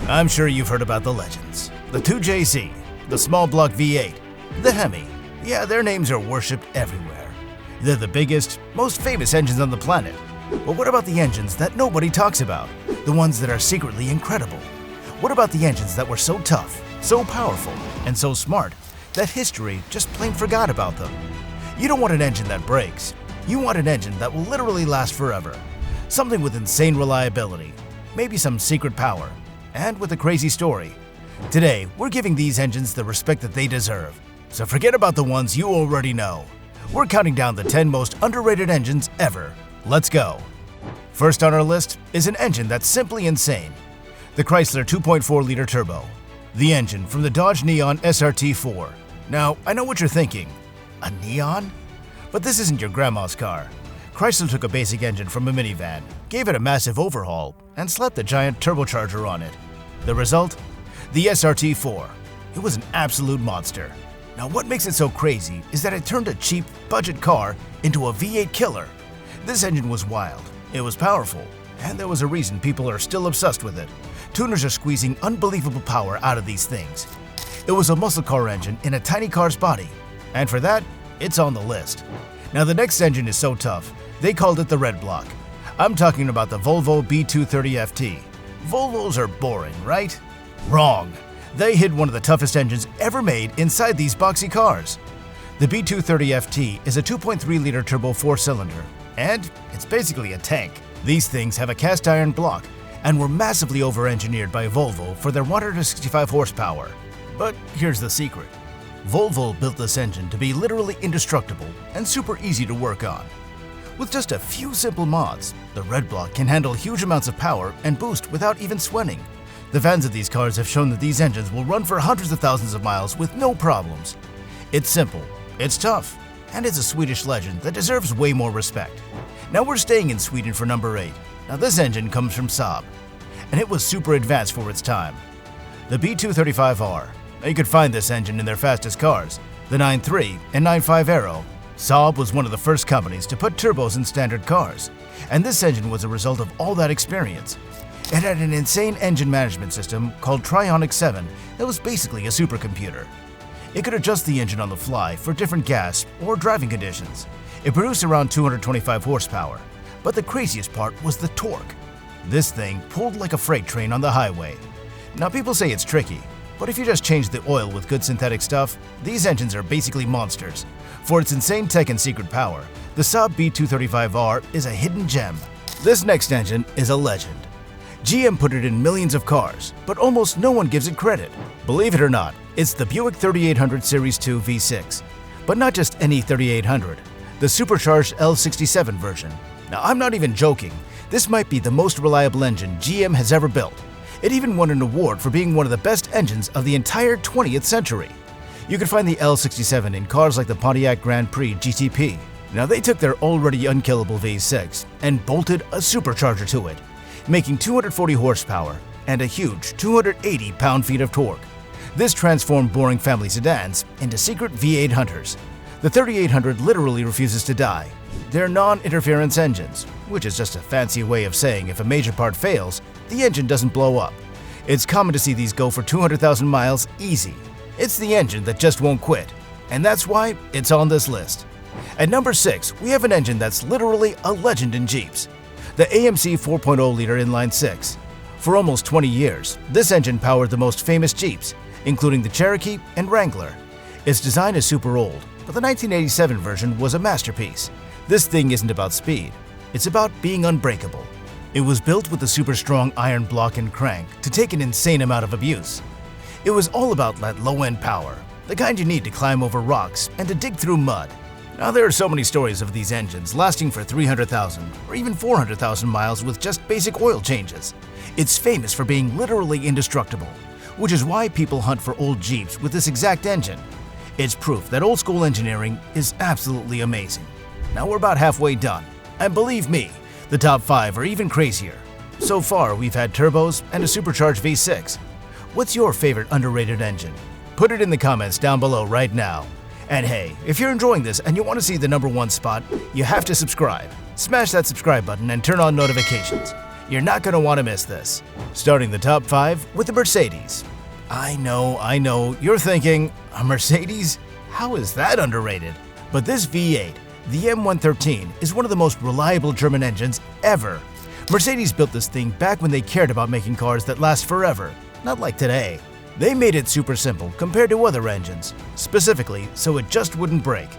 I'm sure you've heard about the legends. The 2JZ, the small block V8, the Hemi. Yeah, their names are worshipped everywhere. They're the biggest, most famous engines on the planet. But what about the engines that nobody talks about? The ones that are secretly incredible? What about the engines that were so tough, so powerful, and so smart that history just plain forgot about them? You don't want an engine that breaks. You want an engine that will literally last forever. Something with insane reliability, maybe some secret power, and with a crazy story. Today, we're giving these engines the respect that they deserve. So forget about the ones you already know. We're counting down the 10 most underrated engines ever. Let's go. First on our list is an engine that's simply insane. The Chrysler 2.4-liter turbo. The engine from the Dodge Neon SRT4. Now, I know what you're thinking. A Neon? But this isn't your grandma's car. Chrysler took a basic engine from a minivan, gave it a massive overhaul, and slapped a giant turbocharger on it. The result? The SRT4. It was an absolute monster. Now what makes it so crazy is that it turned a cheap, budget car into a V8 killer. This engine was wild, it was powerful, and there was a reason people are still obsessed with it. Tuners are squeezing unbelievable power out of these things. It was a muscle car engine in a tiny car's body, and for that, it's on the list. Now the next engine is so tough, they called it the Red Block. I'm talking about the Volvo B230FT. Volvos are boring, right? Wrong. They hid one of the toughest engines ever made inside these boxy cars. The B230FT is a 2.3-liter turbo 4-cylinder, and it's basically a tank. These things have a cast iron block and were massively over-engineered by Volvo for their 165 horsepower. But here's the secret. Volvo built this engine to be literally indestructible and super easy to work on. With just a few simple mods, the Red Block can handle huge amounts of power and boost without even sweating. The fans of these cars have shown that these engines will run for hundreds of thousands of miles with no problems. It's simple, it's tough, and it's a Swedish legend that deserves way more respect. Now we're staying in Sweden for number 8. Now this engine comes from Saab, and it was super advanced for its time. The B235R. Now you could find this engine in their fastest cars, the 9.3 and 9.5 Aero. Saab was one of the first companies to put turbos in standard cars, and this engine was a result of all that experience. It had an insane engine management system called Trionic 7 that was basically a supercomputer. It could adjust the engine on the fly for different gas or driving conditions. It produced around 225 horsepower, but the craziest part was the torque. This thing pulled like a freight train on the highway. Now people say it's tricky, but if you just change the oil with good synthetic stuff, these engines are basically monsters. For its insane tech and secret power, the Saab B235R is a hidden gem. This next engine is a legend. GM put it in millions of cars, but almost no one gives it credit. Believe it or not, it's the Buick 3800 Series 2 V6. But not just any 3800, the supercharged L67 version. Now I'm not even joking, this might be the most reliable engine GM has ever built. It even won an award for being one of the best engines of the entire 20th century. You can find the L67 in cars like the Pontiac Grand Prix GTP. Now they took their already unkillable V6 and bolted a supercharger to it, making 240 horsepower and a huge 280 pound-feet of torque. This transformed boring family sedans into secret V8 hunters. The 3800 literally refuses to die. They're non-interference engines, which is just a fancy way of saying if a major part fails, the engine doesn't blow up. It's common to see these go for 200,000 miles easy. It's the engine that just won't quit, and that's why it's on this list. At number 6, we have an engine that's literally a legend in Jeeps. The AMC 4.0-liter inline 6. For almost 20 years, this engine powered the most famous Jeeps, including the Cherokee and Wrangler. Its design is super old, but the 1987 version was a masterpiece. This thing isn't about speed, it's about being unbreakable. It was built with a super strong iron block and crank to take an insane amount of abuse. It was all about that low-end power, the kind you need to climb over rocks and to dig through mud. Now there are so many stories of these engines lasting for 300,000 or even 400,000 miles with just basic oil changes. It's famous for being literally indestructible, which is why people hunt for old Jeeps with this exact engine. It's proof that old school engineering is absolutely amazing. Now we're about halfway done, and believe me, the top 5 are even crazier. So far we've had turbos and a supercharged V6. What's your favorite underrated engine? Put it in the comments down below right now. And hey, if you're enjoying this and you want to see the number 1 spot, you have to subscribe. Smash that subscribe button and turn on notifications. You're not going to want to miss this. Starting the top 5 with the Mercedes. I know, you're thinking, a Mercedes? How is that underrated? But this V8, the M113, is one of the most reliable German engines ever. Mercedes built this thing back when they cared about making cars that last forever, not like today. They made it super simple compared to other engines, specifically so it just wouldn't break.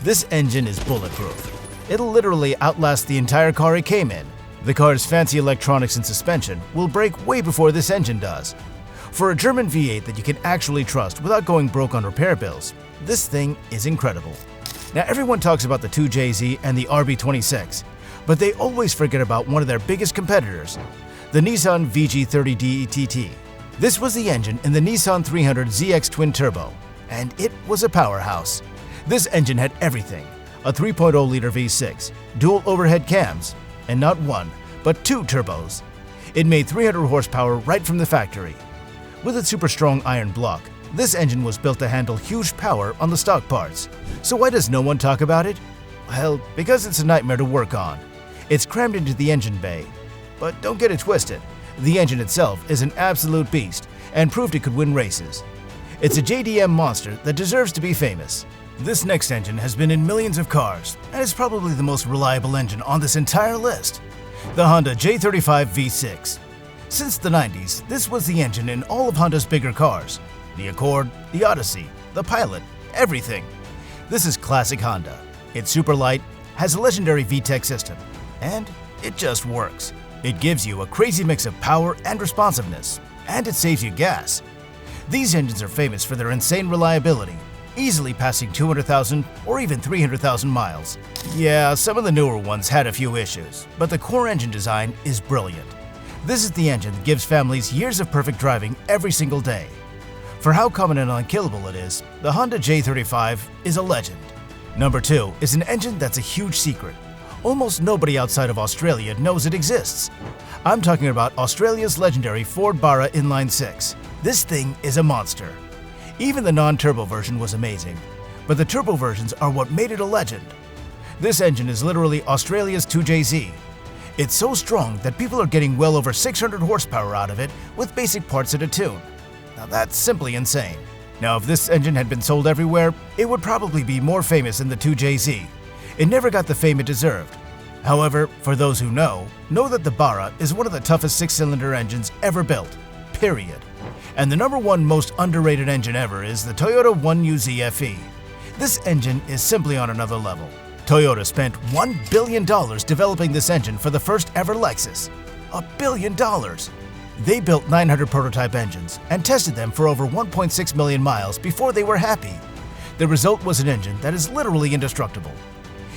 This engine is bulletproof. It'll literally outlast the entire car it came in. The car's fancy electronics and suspension will break way before this engine does. For a German V8 that you can actually trust without going broke on repair bills, this thing is incredible. Now everyone talks about the 2JZ and the RB26, but they always forget about one of their biggest competitors, the Nissan VG30D ETT. This was the engine in the Nissan 300 ZX Twin Turbo, and it was a powerhouse. This engine had everything: a 3.0-liter V6, dual overhead cams, and not one, but 2 turbos. It made 300 horsepower right from the factory. With its super strong iron block, this engine was built to handle huge power on the stock parts. So why does no one talk about it? Well, because it's a nightmare to work on. It's crammed into the engine bay. But don't get it twisted, the engine itself is an absolute beast and proved it could win races. It's a JDM monster that deserves to be famous. This next engine has been in millions of cars and is probably the most reliable engine on this entire list, the Honda J35 V6. Since the 90s, this was the engine in all of Honda's bigger cars: the Accord, the Odyssey, the Pilot, everything. This is classic Honda. It's super light, has a legendary VTEC system, and it just works. It gives you a crazy mix of power and responsiveness, and it saves you gas. These engines are famous for their insane reliability, easily passing 200,000 or even 300,000 miles. Yeah, some of the newer ones had a few issues, but the core engine design is brilliant. This is the engine that gives families years of perfect driving every single day. For how common and unkillable it is, the Honda J35 is a legend. Number 2 is an engine that's a huge secret. Almost nobody outside of Australia knows it exists. I'm talking about Australia's legendary Ford Barra Inline 6. This thing is a monster. Even the non-turbo version was amazing, but the turbo versions are what made it a legend. This engine is literally Australia's 2JZ. It's so strong that people are getting well over 600 horsepower out of it with basic parts at a tune. Now that's simply insane. Now if this engine had been sold everywhere, it would probably be more famous than the 2JZ. It never got the fame it deserved. However, for those who know that the Barra is one of the toughest 6-cylinder engines ever built, period. And the number 1 most underrated engine ever is the Toyota 1UZ FE. This engine is simply on another level. Toyota spent $1 billion developing this engine for the first ever Lexus. $1 billion! They built 900 prototype engines and tested them for over 1.6 million miles before they were happy. The result was an engine that is literally indestructible.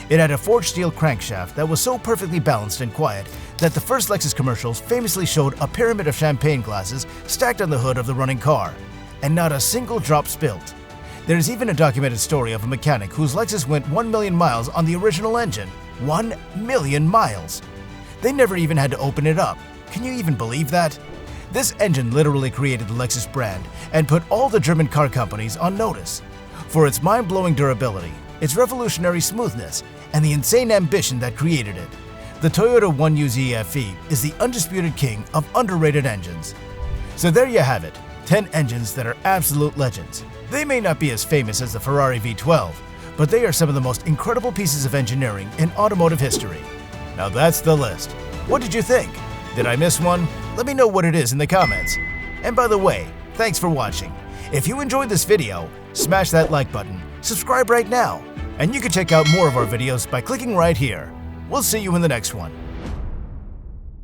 It had a forged steel crankshaft that was so perfectly balanced and quiet that the first Lexus commercials famously showed a pyramid of champagne glasses stacked on the hood of the running car, and not a single drop spilled. There's even a documented story of a mechanic whose Lexus went 1 million miles on the original engine. 1 million miles! They never even had to open it up. Can you even believe that? This engine literally created the Lexus brand and put all the German car companies on notice. For its mind-blowing durability, its revolutionary smoothness, and the insane ambition that created it, the Toyota 1UZ FE is the undisputed king of underrated engines. So there you have it, 10 engines that are absolute legends. They may not be as famous as the Ferrari V12, but they are some of the most incredible pieces of engineering in automotive history. Now that's the list. What did you think? Did I miss one? Let me know what it is in the comments. And by the way, thanks for watching. If you enjoyed this video, smash that like button, subscribe right now, and you can check out more of our videos by clicking right here. We'll see you in the next one.